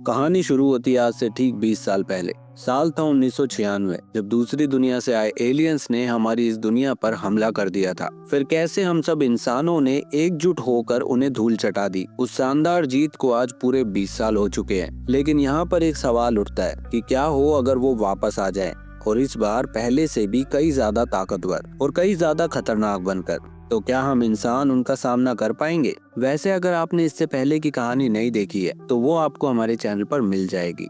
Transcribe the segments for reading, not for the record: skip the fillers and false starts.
कहानी शुरू होती है आज से ठीक 20 साल पहले। साल था 1996, जब दूसरी दुनिया से आए एलियंस ने हमारी इस दुनिया पर हमला कर दिया था। फिर कैसे हम सब इंसानों ने एकजुट होकर उन्हें धूल चटा दी। उस शानदार जीत को आज पूरे 20 साल हो चुके हैं। लेकिन यहाँ पर एक सवाल उठता है कि क्या हो अगर वो वापस आ जाए, और इस बार पहले से भी कई ज्यादा ताकतवर और कई ज्यादा खतरनाक बनकर। तो क्या हम इंसान उनका सामना कर पाएंगे? वैसे अगर आपने इससे पहले की कहानी नहीं देखी है तो वो आपको हमारे चैनल पर मिल जाएगी।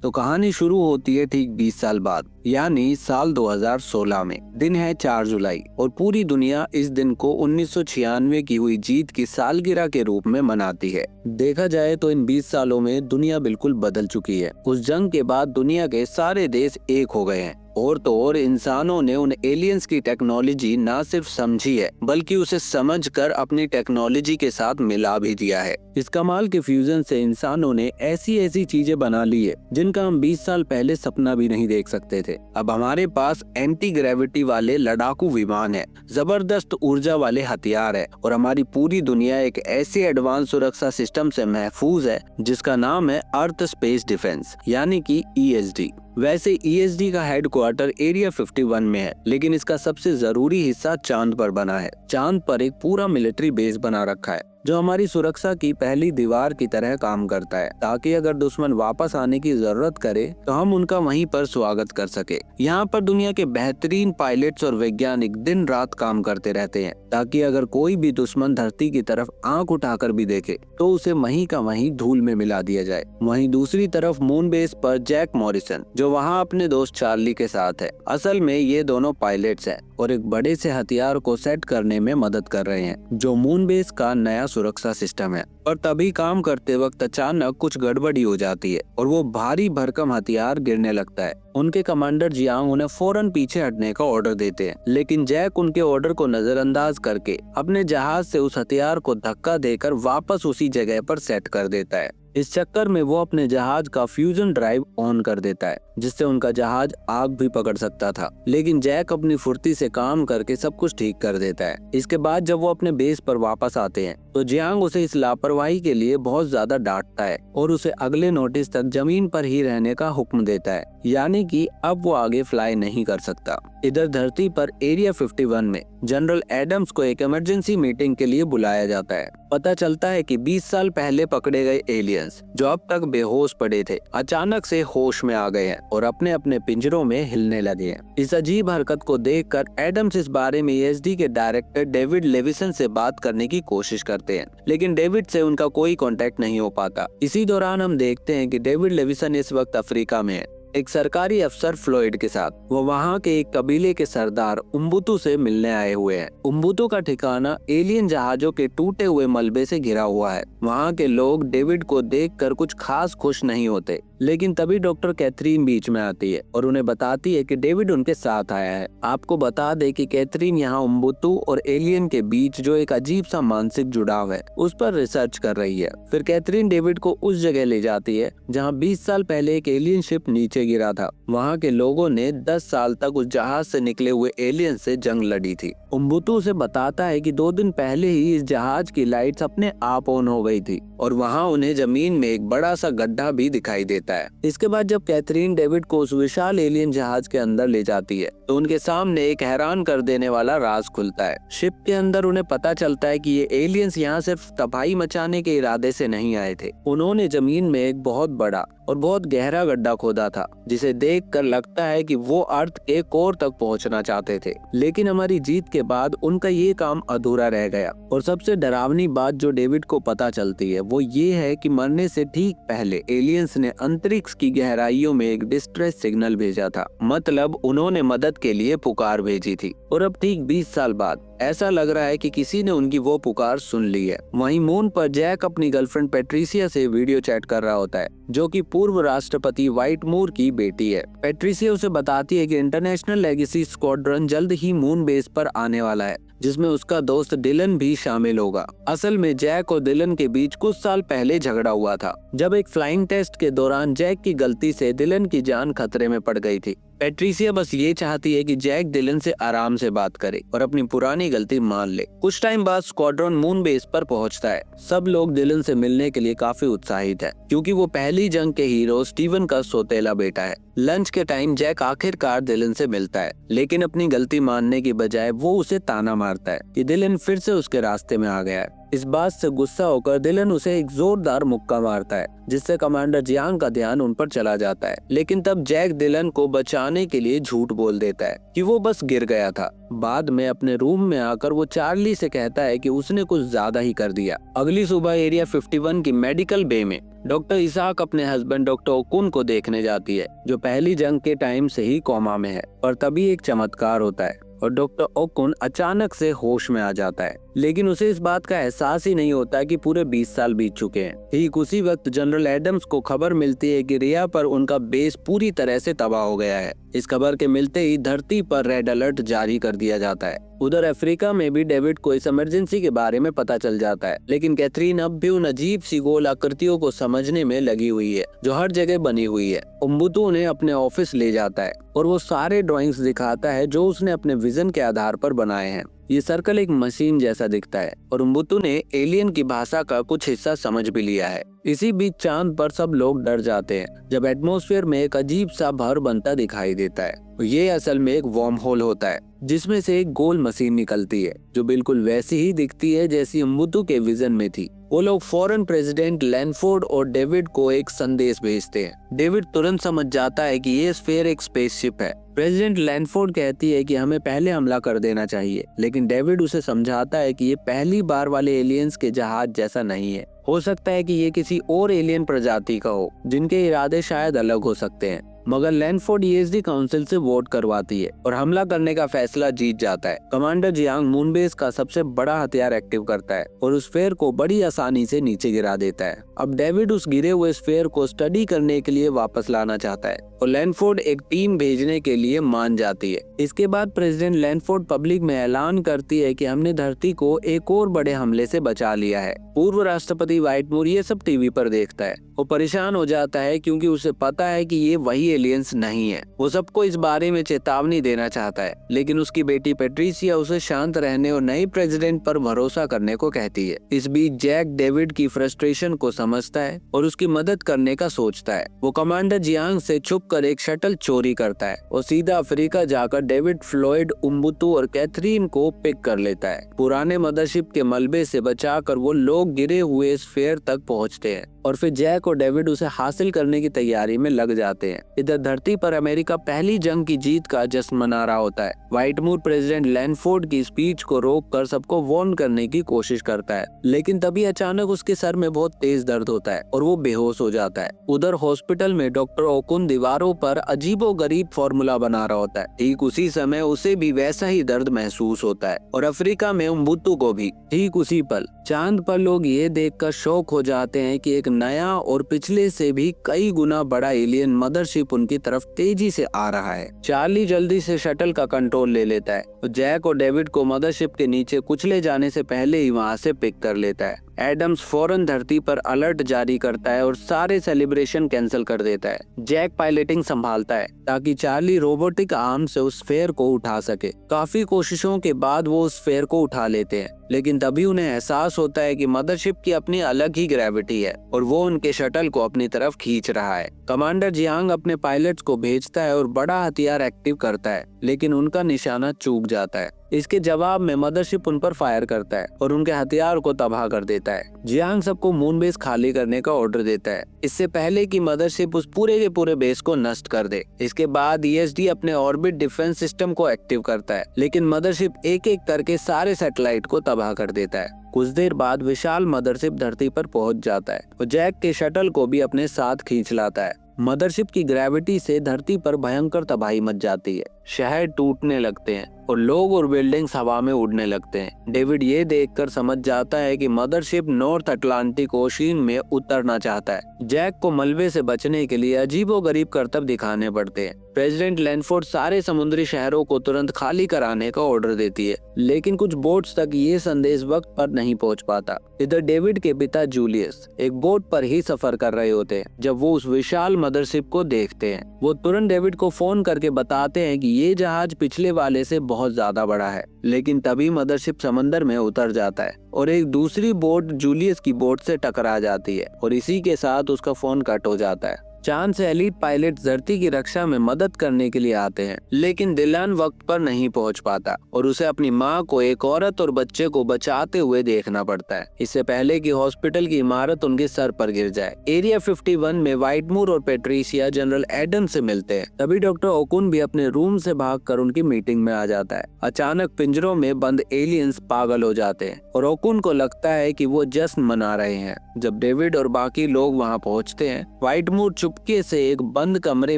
तो कहानी शुरू होती है ठीक 20 साल बाद, यानी साल 2016 में। दिन है 4 जुलाई और पूरी दुनिया इस दिन को 1996 की हुई जीत की सालगिरह के रूप में मनाती है। देखा जाए तो इन 20 सालों में दुनिया बिल्कुल बदल चुकी है। उस जंग के बाद दुनिया के सारे देश एक हो गए हैं, और तो और इंसानों ने उन एलियंस की टेक्नोलॉजी ना सिर्फ समझी है बल्कि उसे समझकर अपनी टेक्नोलॉजी के साथ मिला भी दिया है। इस कमाल के फ्यूजन से इंसानों ने ऐसी ऐसी चीजें बना ली है जिनका हम 20 साल पहले सपना भी नहीं देख सकते थे। अब हमारे पास एंटी ग्रेविटी वाले लड़ाकू विमान है, जबरदस्त ऊर्जा वाले हथियार है, और हमारी पूरी दुनिया एक ऐसे एडवांस सुरक्षा सिस्टम से महफूज है जिसका नाम है अर्थ स्पेस डिफेंस, यानी कि ESD। वैसे ESD का हेडक्वार्टर एरिया 51 में है, लेकिन इसका सबसे जरूरी हिस्सा चांद पर बना है। चांद पर एक पूरा मिलिट्री बेस बना रखा है जो हमारी सुरक्षा की पहली दीवार की तरह काम करता है, ताकि अगर दुश्मन वापस आने की जरूरत करे तो हम उनका वहीं पर स्वागत कर सके। यहाँ पर दुनिया के बेहतरीन पायलट्स और वैज्ञानिक दिन रात काम करते रहते हैं, ताकि अगर कोई भी दुश्मन धरती की तरफ आंख उठाकर भी देखे तो उसे वहीं का वहीं धूल में मिला दिया जाए। वहीं दूसरी तरफ मून बेस पर जैक मॉरिसन, जो वहाँ अपने दोस्त चार्ली के साथ है। असल में ये दोनों पायलट्स हैं और एक बड़े से हथियार को सेट करने में मदद कर रहे हैं, जो मून बेस का नया सुरक्षा सिस्टम है। और तभी काम करते वक्त अचानक कुछ गड़बड़ी हो जाती है और वो भारी भरकम हथियार गिरने लगता है। उनके कमांडर जियांग उन्हें फौरन पीछे हटने का ऑर्डर देते हैं, लेकिन जैक उनके ऑर्डर को नजरअंदाज करके अपने जहाज से उस हथियार को धक्का देकर वापस उसी जगह पर सेट कर देता है। इस चक्कर में वो अपने जहाज का फ्यूजन ड्राइव ऑन कर देता है, जिससे उनका जहाज आग भी पकड़ सकता था। लेकिन जैक अपनी फुर्ती से काम करके सब कुछ ठीक कर देता है। इसके बाद जब वो अपने बेस पर वापस आते हैं तो जियांग उसे इस लापरवाही के लिए बहुत ज्यादा डांटता है और उसे अगले नोटिस तक जमीन पर ही रहने का हुक्म देता है, यानी कि अब वो आगे फ्लाई नहीं कर सकता। इधर धरती पर एरिया 51 में जनरल एडम्स को एक इमरजेंसी मीटिंग के लिए बुलाया जाता है। पता चलता है कि 20 साल पहले पकड़े गए एलियंस, जो अब तक बेहोश पड़े थे, अचानक से होश में आ गए हैं और अपने अपने पिंजरों में हिलने लगे हैं। इस अजीब हरकत को देखकर एडम्स इस बारे में ESD के डायरेक्टर डेविड लेविसन से बात करने की कोशिश करते हैं, लेकिन डेविड से उनका कोई कांटेक्ट नहीं हो पाता। इसी दौरान हम देखते हैं कि डेविड लेविसन इस वक्त अफ्रीका में है, एक सरकारी अफसर फ्लोइड के साथ। वो वहाँ के एक कबीले के सरदार उम्बुतू से मिलने आए हुए हैं। उम्बुतू का ठिकाना एलियन जहाजों के टूटे हुए मलबे से घिरा हुआ है। वहाँ के लोग डेविड को देखकर कुछ खास खुश नहीं होते, लेकिन तभी डॉक्टर कैथरीन बीच में आती है और उन्हें बताती है कि डेविड उनके साथ आया है। आपको बता दे कि कैथरीन यहाँ उम्बुतू और एलियन के बीच जो एक अजीब सा मानसिक जुड़ाव है उस पर रिसर्च कर रही है। फिर कैथरीन डेविड को उस जगह ले जाती है जहाँ 20 साल पहले एक एलियन शिप नीचे गिरा था। वहाँ के लोगों ने 10 साल तक उस जहाज से निकले हुए एलियन से जंग लड़ी थी। उम्बुतू उसे बताता है कि 2 दिन पहले ही इस जहाज की लाइट्स अपने आप ऑन हो गई थी और वहाँ उन्हें जमीन में एक बड़ा सा गड्ढा भी दिखाई देता है। इसके बाद जब कैथरीन डेविड को उस विशाल एलियन जहाज के अंदर ले जाती है तो उनके सामने एक हैरान कर देने वाला राज खुलता है। शिप के अंदर उन्हें पता चलता है कि ये एलियंस यहाँ सिर्फ तबाही मचाने के इरादे से नहीं आए थे। उन्होंने जमीन में एक बहुत बड़ा और बहुत गहरा गड्ढा खोदा था, जिसे देखकर लगता है कि वो अर्थ के कोर तक पहुंचना चाहते थे। लेकिन हमारी जीत के बाद उनका ये काम अधूरा रह गया। और सबसे डरावनी बात जो डेविड को पता चलती है वो ये है कि मरने से ठीक पहले एलियंस ने अंतरिक्ष की गहराइयों में एक डिस्ट्रेस सिग्नल भेजा था, मतलब उन्होंने मदद के लिए पुकार भेजी थी। और अब ठीक 20 साल बाद ऐसा लग रहा है कि किसी ने उनकी वो पुकार सुन ली है। वहीं मून पर जैक अपनी गर्लफ्रेंड पेट्रिसिया से वीडियो चैट कर रहा होता है, जो कि पूर्व राष्ट्रपति व्हाइट मूर की बेटी है। पेट्रिसिया उसे बताती है कि इंटरनेशनल लेगेसी स्क्वाड्रन जल्द ही मून बेस पर आने वाला है, जिसमें उसका दोस्त डिलन भी शामिल होगा। असल में जैक और डिलन के बीच कुछ साल पहले झगड़ा हुआ था, जब एक फ्लाइंग टेस्ट के दौरान जैक की गलती से डिलन की जान खतरे में पड़ गई थी। पैट्रिसिया बस ये चाहती है कि जैक डिलन से आराम से बात करे और अपनी पुरानी गलती मान ले। कुछ टाइम बाद स्क्वाड्रन मून बेस पर पहुंचता है। सब लोग डिलन से मिलने के लिए काफी उत्साहित है क्योंकि वो पहली जंग के हीरो स्टीवन का सौतेला बेटा है। लंच के टाइम जैक आखिरकार डिलन से मिलता है, लेकिन अपनी गलती मानने की बजाय वो उसे ताना मारता है कि डिलन फिर से उसके रास्ते में आ गया है। इस बात से गुस्सा होकर डिलन उसे एक जोरदार मुक्का मारता है, जिससे कमांडर जियांग का ध्यान उन पर चला जाता है। लेकिन तब जैक डिलन को बचाने के लिए झूठ बोल देता है कि वो बस गिर गया था। बाद में अपने रूम में आकर वो चार्ली से कहता है कि उसने कुछ ज्यादा ही कर दिया। अगली सुबह एरिया 51 की मेडिकल बे में डॉक्टर इसाक अपने हस्बैंड डॉक्टर ओकुन को देखने जाती है, जो पहली जंग के टाइम से ही कोमा में है। और तभी एक चमत्कार होता है और डॉक्टर ओकुन अचानक से होश में आ जाता है, लेकिन उसे इस बात का एहसास ही नहीं होता कि पूरे 20 साल बीत चुके हैं। ठीक उसी वक्त जनरल एडम्स को खबर मिलती है कि रिया पर उनका बेस पूरी तरह से तबाह हो गया है। इस खबर के मिलते ही धरती पर रेड अलर्ट जारी कर दिया जाता है। उधर अफ्रीका में भी डेविड को इस इमरजेंसी के बारे में पता चल जाता है, लेकिन कैथरीन अब भी उन अजीब सी गोल आकृतियों को समझने में लगी हुई है जो हर जगह बनी हुई है। उम्बुतु उन्हें अपने ऑफिस ले जाता है और वो सारे ड्राइंग्स दिखाता है जो उसने अपने विजन के आधार पर बनाए हैं। ये सर्कल एक मशीन जैसा दिखता है और उम्बुतु ने एलियन की भाषा का कुछ हिस्सा समझ भी लिया है। इसी बीच चांद पर सब लोग डर जाते हैं जब एटमॉस्फेयर में एक अजीब सा भर बनता दिखाई देता है। ये असल में एक वर्म होल होता है जिसमें से एक गोल मशीन निकलती है जो बिल्कुल वैसी ही दिखती है जैसी उम्बुतु के विजन में थी। वो लोग फौरन प्रेसिडेंट लैनफोर्ड और डेविड को एक संदेश भेजते हैं। डेविड तुरंत समझ जाता है कि ये स्फीयर एक स्पेसशिप है। प्रेसिडेंट लैनफोर्ड कहती है कि हमें पहले हमला कर देना चाहिए, लेकिन डेविड उसे समझाता है कि ये पहली बार वाले एलियंस के जहाज जैसा नहीं है। हो सकता है कि ये किसी और एलियन प्रजाति का हो जिनके इरादे शायद अलग हो सकते हैं। मगर लैनफोर्ड ईएसडी काउंसिल से वोट करवाती है और हमला करने का फैसला जीत जाता है। कमांडर जियांग मूनबेस का सबसे बड़ा हथियार एक्टिव करता है और उस स्फीयर को बड़ी आसानी से नीचे गिरा देता है। अब डेविड उस गिरे हुए स्फीयर को स्टडी करने के लिए वापस लाना चाहता है और लैनफोर्ड एक टीम भेजने के लिए मान जाती है। इसके बाद प्रेसिडेंट लैनफोर्ड पब्लिक में ऐलान करती है कि हमने धरती को एक और बड़े हमले से बचा लिया है। पूर्व राष्ट्रपति व्हाइटमोर ये सब टीवी पर देखता है। वो परेशान हो जाता है क्योंकि उसे पता है कि ये वही एलियंस नहीं है। वो सबको इस बारे में चेतावनी देना चाहता है, लेकिन उसकी बेटी पैट्रिसिया उसे शांत रहने और नए प्रेसिडेंट पर भरोसा करने को कहती है। इस बीच जैक डेविड की फ्रस्ट्रेशन को समझता है और उसकी मदद करने का सोचता है। वो कमांडर जियांग से छुप कर एक शटल चोरी करता है और सीधा अफ्रीका जाकर डेविड, फ्लॉयड, उम्बुतु और कैथरीन को पिक कर लेता है। पुराने मदरशिप के मलबे से बचाकर वो लोग गिरे हुए स्फीयर तक पहुंचते हैं और फिर जैक और डेविड उसे हासिल करने की तैयारी में लग जाते हैं। इधर धरती पर अमेरिका पहली जंग की जीत का जश्न मना रहा होता है। व्हाइटमोर प्रेसिडेंट लैनफोर्ड की स्पीच को रोककर सबको वार्न करने की कोशिश करता है, लेकिन तभी अचानक उसके सर में बहुत तेज दर्द होता है और वो बेहोश हो जाता है। उधर हॉस्पिटल में डॉक्टर ओकुन दीवारों पर अजीबोगरीब फॉर्मूला बना रहा होता है। ठीक उसी समय उसे भी वैसा ही दर्द महसूस होता है और अफ्रीका में उम्बुतु को भी। ठीक उसी पल चांद पर लोग ये देखकर शॉक हो जाते हैं कि एक नया और पिछले से भी कई गुना बड़ा एलियन मदरशिप उनकी तरफ तेजी से आ रहा है। चार्ली जल्दी से शटल का कंट्रोल ले लेता है और जैक और डेविड को मदरशिप के नीचे कुचले जाने से पहले ही वहां से पिक कर लेता है। एडम्स फौरन धरती पर अलर्ट जारी करता है और सारे सेलिब्रेशन कैंसिल कर देता है। जैक पायलटिंग संभालता है ताकि चार्ली रोबोटिक आर्म से उस स्फीयर को उठा सके। काफी कोशिशों के बाद वो उस स्फीयर को उठा लेते हैं, लेकिन तभी उन्हें एहसास होता है कि मदरशिप की अपनी अलग ही ग्रेविटी है और वो उनके शटल को अपनी तरफ खींच रहा है। कमांडर जियांग अपने पायलट्स को भेजता है और बड़ा हथियार एक्टिव करता है, लेकिन उनका निशाना चूक जाता है। इसके जवाब में मदरशिप उन पर फायर करता है और उनके हथियार को तबाह कर देता है। जियांग सबको मून बेस खाली करने का ऑर्डर देता है, इससे पहले कि मदरशिप उस पूरे के पूरे बेस को नष्ट कर दे। इसके बाद ईएसडी अपने ऑर्बिट डिफेंस सिस्टम को एक्टिव करता है, लेकिन मदरशिप एक एक करके सारे सैटेलाइट को तबाह कर देता है। कुछ देर बाद विशाल मदरशिप धरती पर पहुंच जाता है और जैक के शटल को भी अपने साथ खींच लाता है। मदरशिप की ग्रेविटी से धरती पर भयंकर तबाही मच जाती है शहर टूटने लगते हैं और लोग और बिल्डिंग्स हवा में उड़ने लगते हैं। डेविड ये देखकर समझ जाता है कि मदरशिप नॉर्थ अटलांटिक ओशियन में उतरना चाहता है। जैक को मलबे से बचने के लिए अजीबोगरीब करतब दिखाने पड़ते हैं। प्रेसिडेंट लैंडफोर्ड सारे समुद्री शहरों को तुरंत खाली कराने का ऑर्डर देती है, लेकिन कुछ बोट्स तक ये संदेश वक्त पर नहीं पहुंच पाता। इधर डेविड के पिता जूलियस एक बोट पर ही सफर कर रहे होते हैं जब वो उस विशाल मदरशिप को देखते हैं। वो तुरंत डेविड को फोन करके बताते हैं कि ये जहाज पिछले वाले से बहुत ज्यादा बड़ा है, लेकिन तभी मदरशिप समंदर में उतर जाता है और एक दूसरी बोट जूलियस की बोट से टकरा जाती है और इसी के साथ उसका फोन कट हो जाता है। चांद से एलीट पायलट धरती की रक्षा में मदद करने के लिए आते हैं, लेकिन डिलान वक्त पर नहीं पहुंच पाता और उसे अपनी मां को, एक औरत और बच्चे को बचाते हुए देखना पड़ता है, इससे पहले कि हॉस्पिटल की इमारत उनके सर पर गिर जाए। एरिया 51 में व्हाइटमूर और पेट्रिसिया जनरल एडम से मिलते हैं। तभी डॉक्टर ओकुन भी अपने रूम से भागकर उनकी मीटिंग में आ जाता है। अचानक पिंजरों में बंद एलियंस पागल हो जाते हैं और ओकुन को लगता है कि वो जश्न मना रहे हैं। जब डेविड और बाकी लोग वहां पहुंचते हैं, व्हाइटमूर चुपके से एक बंद कमरे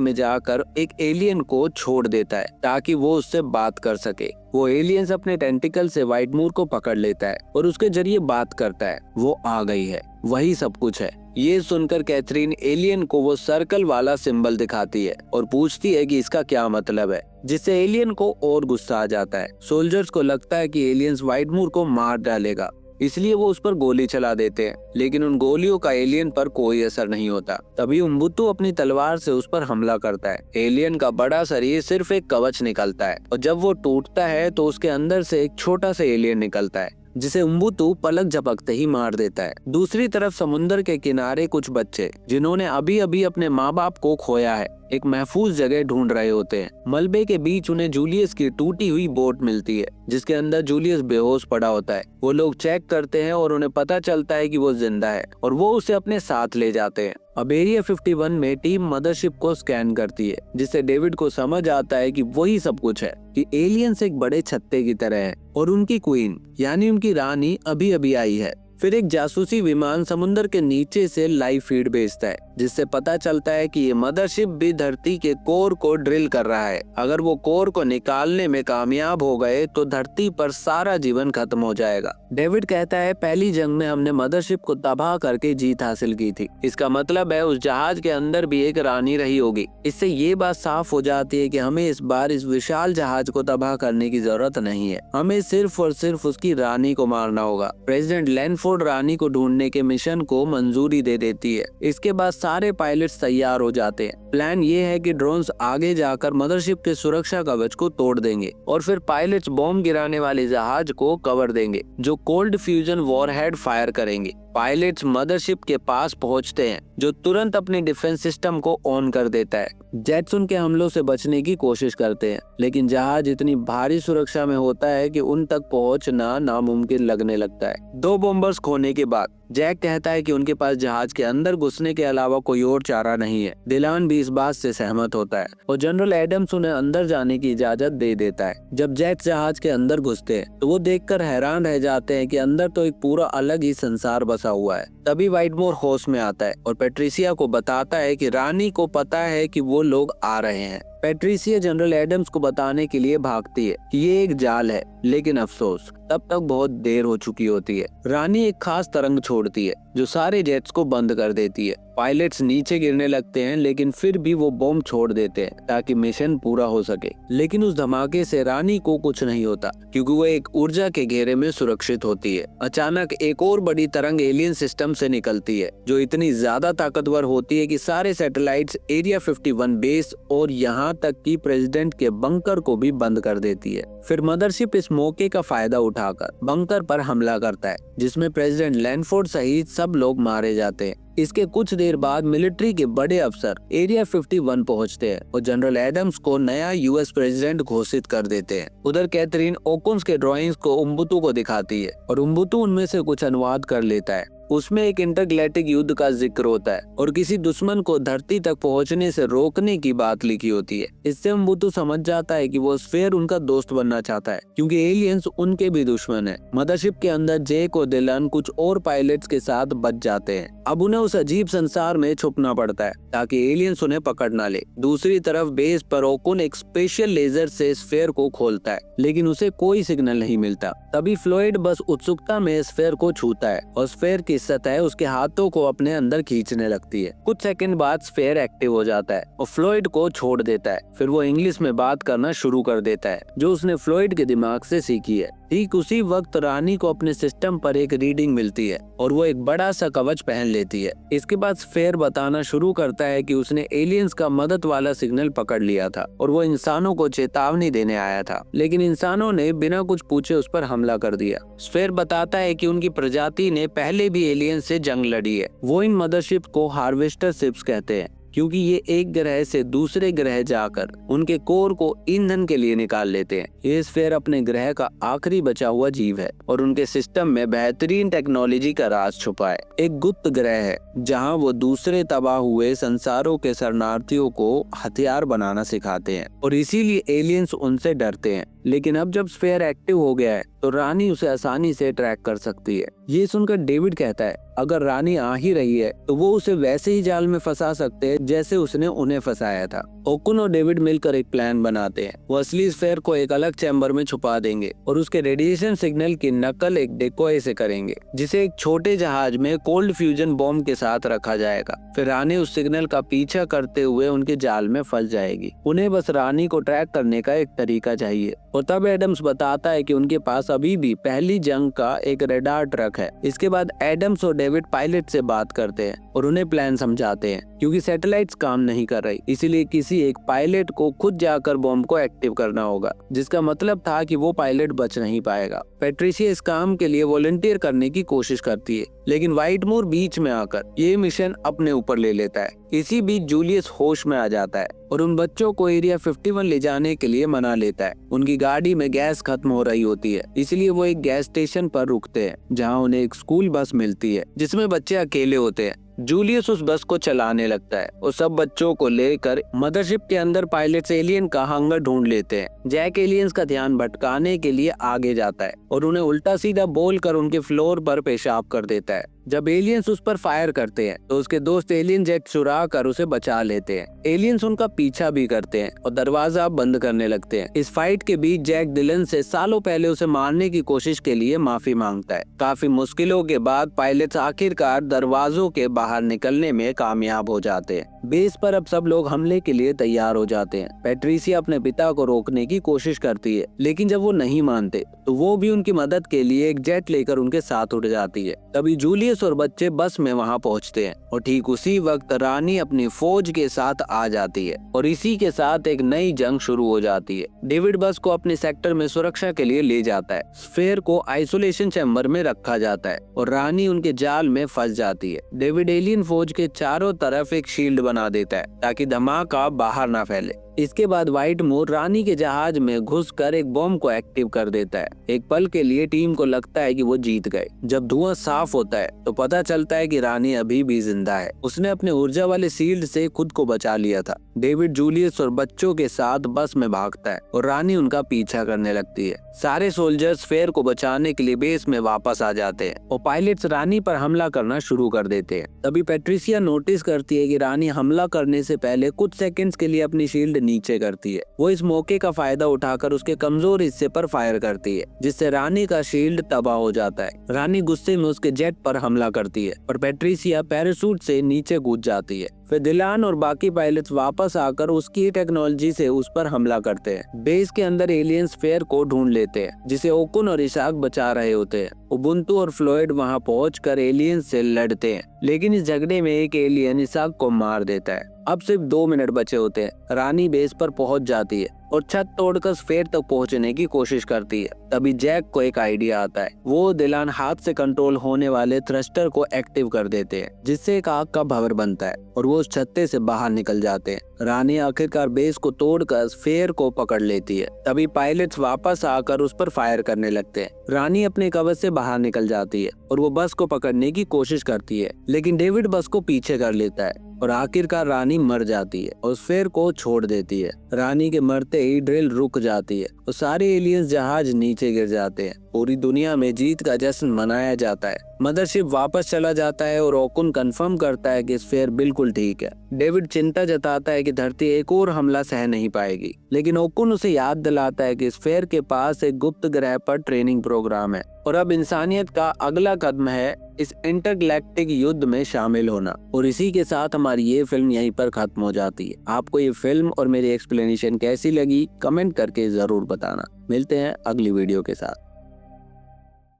में जाकर एक एलियन को छोड़ देता है ताकि वो उससे बात कर सके। वो एलियंस अपने टेंटिकल से व्हाइटमूर को पकड़ लेता है और उसके जरिए बात करता है। वो आ गई है, वही सब कुछ है। ये सुनकर कैथरीन एलियन को वो सर्कल वाला सिंबल दिखाती है और पूछती है कि इसका क्या मतलब है, जिससे एलियन को और गुस्सा आ जाता है। सोल्जर्स को लगता है कि एलियंस व्हाइटमूर को मार डालेगा, इसलिए वो उस पर गोली चला देते हैं, लेकिन उन गोलियों का एलियन पर कोई असर नहीं होता। तभी उम्बुतू अपनी तलवार से उस पर हमला करता है। एलियन का बड़ा शरीर सिर्फ एक कवच निकलता है और जब वो टूटता है तो उसके अंदर से एक छोटा सा एलियन निकलता है, जिसे उम्बुतू पलक झपकते ही मार देता है। दूसरी तरफ समुद्र के किनारे कुछ बच्चे, जिन्होंने अभी अभी अपने माँ बाप को खोया है, एक महफूज जगह ढूंढ रहे होते हैं। मलबे के बीच उन्हें जूलियस की टूटी हुई बोट मिलती है, जिसके अंदर जूलियस बेहोश पड़ा होता है। वो लोग चेक करते हैं और उन्हें पता चलता है कि वो जिंदा है और वो उसे अपने साथ ले जाते हैं। अब एरिया 51 में टीम मदरशिप को स्कैन करती है, जिससे डेविड को समझ आता है कि वही सब कुछ है, कि एलियंस एक बड़े छत्ते की तरह है और उनकी क्वीन यानी उनकी रानी अभी अभी आई है। फिर एक जासूसी विमान समुद्र के नीचे से लाइव फीड भेजता है, जिससे पता चलता है कि ये मदरशिप भी धरती के कोर को ड्रिल कर रहा है। अगर वो कोर को निकालने में कामयाब हो गए तो धरती पर सारा जीवन खत्म हो जाएगा। डेविड कहता है, पहली जंग में हमने मदरशिप को तबाह करके जीत हासिल की थी। इसका मतलब है उस जहाज के अंदर भी एक रानी रही होगी। इससे ये बात साफ हो जाती है कि हमें इस बार इस विशाल जहाज को तबाह करने की जरूरत नहीं है, हमें सिर्फ और सिर्फ उसकी रानी को मारना होगा। प्रेसिडेंट लैंडफोर्ड रानी को ढूंढने के मिशन को मंजूरी दे देती है। इसके बाद सारे पायलट्स तैयार हो जाते हैं। प्लान ये है कि ड्रोन्स आगे जाकर मदरशिप के सुरक्षा कवच को तोड़ देंगे और फिर पायलट्स बॉम्ब गिराने वाले जहाज को कवर देंगे, जो कोल्ड फ्यूजन वॉरहेड फायर करेंगे। पायलट्स मदरशिप के पास पहुंचते हैं, जो तुरंत अपने डिफेंस सिस्टम को ऑन कर देता है। जेट्स उनके हमलों से बचने की कोशिश करते हैं, लेकिन जहाज इतनी भारी सुरक्षा में होता है कि उन तक पहुंचना नामुमकिन लगने लगता है। 2 बॉम्बर्स खोने के बाद जैक कहता है कि उनके पास जहाज के अंदर घुसने के अलावा कोई और चारा नहीं है। डिलान भी इस बात से सहमत होता है और जनरल एडम्स उन्हें अंदर जाने की इजाजत दे देता है। जब जेट्स जहाज के अंदर घुसते हैं तो वो देखकर हैरान रह जाते हैं कि अंदर तो एक पूरा अलग ही संसार बसा हुआ है। तभी व्हाइटमोर होश में आता है और पेट्रिसिया को बताता है कि रानी को पता है कि वो लोग आ रहे हैं। पेट्रिसिया जनरल एडम्स को बताने के लिए भागती है कि ये एक जाल है, लेकिन अफसोस तब तक बहुत देर हो चुकी होती है। रानी एक खास तरंग छोड़ती है जो सारे जेट्स को बंद कर देती है। पायलट्स नीचे गिरने लगते हैं, लेकिन फिर भी वो बॉम्ब छोड़ देते हैं ताकि मिशन पूरा हो सके। लेकिन उस धमाके से रानी को कुछ नहीं होता, क्योंकि वो एक ऊर्जा के घेरे में सुरक्षित होती है। अचानक एक और बड़ी तरंग एलियन सिस्टम से निकलती है, जो इतनी ज्यादा ताकतवर होती है कि सारे सैटेलाइट्स, एरिया 51 बेस और यहाँ तक कि प्रेसिडेंट के बंकर को भी बंद कर देती है। फिर मदरशिप इस मौके का फायदा उठाकर बंकर पर हमला करता है, जिसमें प्रेसिडेंट लैंडफोर्ड सहित सब लोग मारे जाते हैं। इसके कुछ देर बाद मिलिट्री के बड़े अफसर एरिया 51 पहुंचते हैं और जनरल एडम्स को नया यूएस प्रेसिडेंट घोषित कर देते हैं। उधर कैथरीन ओकुन्स के ड्राइंग्स को उम्बुतू को दिखाती है और उम्बुतू उनमें से कुछ अनुवाद कर लेता है। उसमें एक इंटरगैलेक्टिक युद्ध का जिक्र होता है और किसी दुश्मन को धरती तक पहुंचने से रोकने की बात लिखी होती है। इससे उम्बुतू समझ जाता है कि वो स्फेयर उनका दोस्त बनना चाहता है, क्योंकि एलियंस उनके भी दुश्मन है। मदरशिप के अंदर जेक और डिलान कुछ और पायलट्स के साथ बच जाते हैं। अब उन्हें उस अजीब संसार में छुपना पड़ता है ताकि एलियंस उन्हें पकड़ ना ले। दूसरी तरफ बेस पर ओकुन एक स्पेशल लेजर से स्फेयर को खोलता है, लेकिन उसे कोई सिग्नल नहीं मिलता। तभी फ्लोइड बस उत्सुकता में स्फेयर को छूता है और स्फेयर की सतह उसके हाथों को अपने अंदर खींचने लगती है। कुछ सेकंड बाद स्फेयर एक्टिव हो जाता है और फ्लोइड को छोड़ देता है। फिर वो इंग्लिश में बात करना शुरू कर देता है, जो उसने फ्लोइड के दिमाग से सीखी है। ठीक उसी वक्त रानी को अपने सिस्टम पर एक रीडिंग मिलती है और वो एक बड़ा सा कवच पहन लेती है। इसके बाद स्फेयर बताना शुरू करता है कि उसने एलियंस का मदद वाला सिग्नल पकड़ लिया था और वो इंसानों को चेतावनी देने आया था, लेकिन इंसानों ने बिना कुछ पूछे उस पर हमला कर दिया। स्फेयर बताता है कि उनकी प्रजाति ने पहले भी एलियंस से जंग लड़ी है। वो इन मदरशिप को हार्वेस्टर शिप्स कहते हैं क्योंकि ये एक ग्रह से दूसरे ग्रह जाकर उनके कोर को ईंधन के लिए निकाल लेते हैं। ये स्फेयर अपने ग्रह का आखिरी बचा हुआ जीव है और उनके सिस्टम में बेहतरीन टेक्नोलॉजी का राज छुपा है। एक गुप्त ग्रह है जहां वो दूसरे तबाह हुए संसारों के शरणार्थियों को हथियार बनाना सिखाते हैं और इसीलिए एलियंस उनसे डरते हैं। लेकिन अब जब स्फेयर एक्टिव हो गया है तो रानी उसे आसानी से ट्रैक कर सकती है। ये सुनकर डेविड कहता है अगर रानी आ ही रही है तो वो उसे वैसे ही जाल में फंसा सकते हैं जैसे उसने उन्हें फंसाया था। ओकुन और डेविड मिलकर एक प्लान बनाते हैं। वो असली स्फेयर को एक अलग चैम्बर में छुपा देंगे और उसके रेडिएशन सिग्नल की नकल एक डेकोय से करेंगे, जिसे एक छोटे जहाज में कोल्ड फ्यूजन बॉम्ब के साथ रखा जाएगा। फिर रानी उस सिग्नल का पीछा करते हुए उनके जाल में फंस जाएगी। उन्हें बस रानी को ट्रैक करने का एक तरीका चाहिए और तब एडम्स बताता है कि उनके पास अभी भी पहली जंग का एक रेडार ट्रक है। इसके बाद एडम्स और डेविड पायलट से बात करते हैं और उन्हें प्लान समझाते हैं। क्योंकि सैटेलाइट्स काम नहीं कर रही, इसीलिए किसी एक पायलट को खुद जाकर बॉम्ब को एक्टिव करना होगा, जिसका मतलब था कि वो पायलट बच नहीं पाएगा। पैट्रिशिया इस काम के लिए वॉलंटियर करने की कोशिश करती है, लेकिन व्हाइटमोर बीच में आकर ये मिशन अपने ऊपर ले लेता है। इसी बीच जूलियस होश में आ जाता है और उन बच्चों को एरिया 51 ले जाने के लिए मना लेता है। उनकी गाड़ी में गैस खत्म हो रही होती है, इसलिए वो एक गैस स्टेशन पर रुकते हैं जहां उन्हें एक स्कूल बस मिलती है जिसमें बच्चे अकेले होते हैं। जूलियस उस बस को चलाने लगता है और सब बच्चों को लेकर मदरशिप के अंदर पायलट्स एलियन का हंगर ढूंढ लेते हैं। जैक एलियंस का ध्यान भटकाने के लिए आगे जाता है और उन्हें उल्टा सीधा बोलकर उनके फ्लोर पर पेशाब कर देता है। जब एलियंस उस पर फायर करते हैं तो उसके दोस्त एलियन जेट चुरा कर उसे बचा लेते हैं। एलियंस उनका पीछा भी करते हैं और दरवाजा बंद करने लगते हैं। इस फाइट के बीच जैक डिलन से सालों पहले उसे मारने की कोशिश के लिए माफी मांगता है। काफी मुश्किलों के बाद पायलट्स आखिरकार दरवाजों के बाहर निकलने में कामयाब हो जाते हैं। बेस पर अब सब लोग हमले के लिए तैयार हो जाते हैं। पैट्रिशिया अपने पिता को रोकने की कोशिश करती है, लेकिन जब वो नहीं मानते तो वो भी उनकी मदद के लिए एक जेट लेकर उनके साथ उड़ जाती है। तभी जूलियस और बच्चे बस में वहां पहुंचते हैं और ठीक उसी वक्त रानी अपनी फौज के साथ आ जाती है और इसी के साथ एक नई जंग शुरू हो जाती है। डेविड बस को अपने सेक्टर में सुरक्षा के लिए ले जाता है। स्फेयर को आइसोलेशन चैम्बर में रखा जाता है और रानी उनके जाल में फंस जाती है। डेविड एलियन फौज के चारों तरफ एक शील्ड बना देता है ताकि धमाका बाहर ना फैले। इसके बाद व्हाइटमोर रानी के जहाज में घुसकर एक बॉम्ब को एक्टिव कर देता है। एक पल के लिए टीम को लगता है कि वो जीत गए। जब धुआं साफ होता है तो पता चलता है कि रानी अभी भी जिंदा है। उसने अपने ऊर्जा वाले शील्ड से खुद को बचा लिया था। डेविड जूलियस और बच्चों के साथ बस में भागता है और रानी उनका पीछा करने लगती है। सारे सोल्जर्स फेयर को बचाने के लिए बेस में वापस आ जाते हैं और पायलट्स रानी पर हमला करना शुरू कर देते हैं। तभी पैट्रिशिया नोटिस करती है कि रानी हमला करने से पहले कुछ सेकंड्स के लिए अपनी शील्ड नीचे करती है। वो इस मौके का फायदा उठाकर उसके कमजोर हिस्से पर फायर करती है, जिससे रानी का शील्ड तबाह हो जाता है। रानी गुस्से में उसके जेट पर हमला करती है और पैट्रिशिया पैराशूट से नीचे कूद जाती है। फिर दिलान और बाकी पायलट्स वापस आकर उसकी टेक्नोलॉजी से उस पर हमला करते हैं। बेस के अंदर एलियंस फेयर को ढूंढ लेते हैं, जिसे ओकुन और इशाक बचा रहे होते हैं। उबुंटू और फ्लोइड वहां पहुंचकर एलियंस से लड़ते हैं, लेकिन इस झगड़े में एक एलियन इशाक को मार देता है। अब सिर्फ 2 मिनट बचे होते हैं। रानी बेस पर पहुंच जाती है और छत तोड़कर स्फेयर तक पहुंचने की कोशिश करती है। तभी जैक को एक आइडिया आता है। वो दिलान हाथ से कंट्रोल होने वाले थ्रस्टर को एक्टिव कर देते हैं, जिससे एक आग का भंवर बनता है और वो उस छत्ते से बाहर निकल जाते हैं। रानी आखिरकार बेस को तोड़कर स्फेयर को पकड़ लेती है। तभी पायलट्स वापस आकर उस पर फायर करने लगते हैं। रानी अपने कवच से बाहर निकल जाती है और वो बस को पकड़ने की कोशिश करती है, लेकिन डेविड बस को पीछे कर लेता है और आखिरकार रानी मर जाती है और स्फेयर को छोड़ देती है। रानी के मरते ही ड्रिल रुक जाती है और सारे एलियंस जहाज नीचे गिर जाते हैं। पूरी दुनिया में जीत का जश्न मनाया जाता है। मदरशिप वापस चला जाता है और ओकुन कंफर्म करता है कि स्फीयर बिल्कुल ठीक है। डेविड चिंता जताता है कि धरती एक और हमला सह नहीं पाएगी, लेकिन ओकुन उसे याद दिलाता है कि स्फीयर के पास एक गुप्त ग्रह पर ट्रेनिंग प्रोग्राम है और अब इंसानियत का अगला कदम है इस इंटरगैलेक्टिक युद्ध में शामिल होना। और इसी के साथ हमारी ये फिल्म यहीं पर खत्म हो जाती है। आपको ये फिल्म और मेरी एक्सप्लेनेशन कैसी लगी कमेंट करके जरूर बताना। मिलते हैं अगली वीडियो के साथ।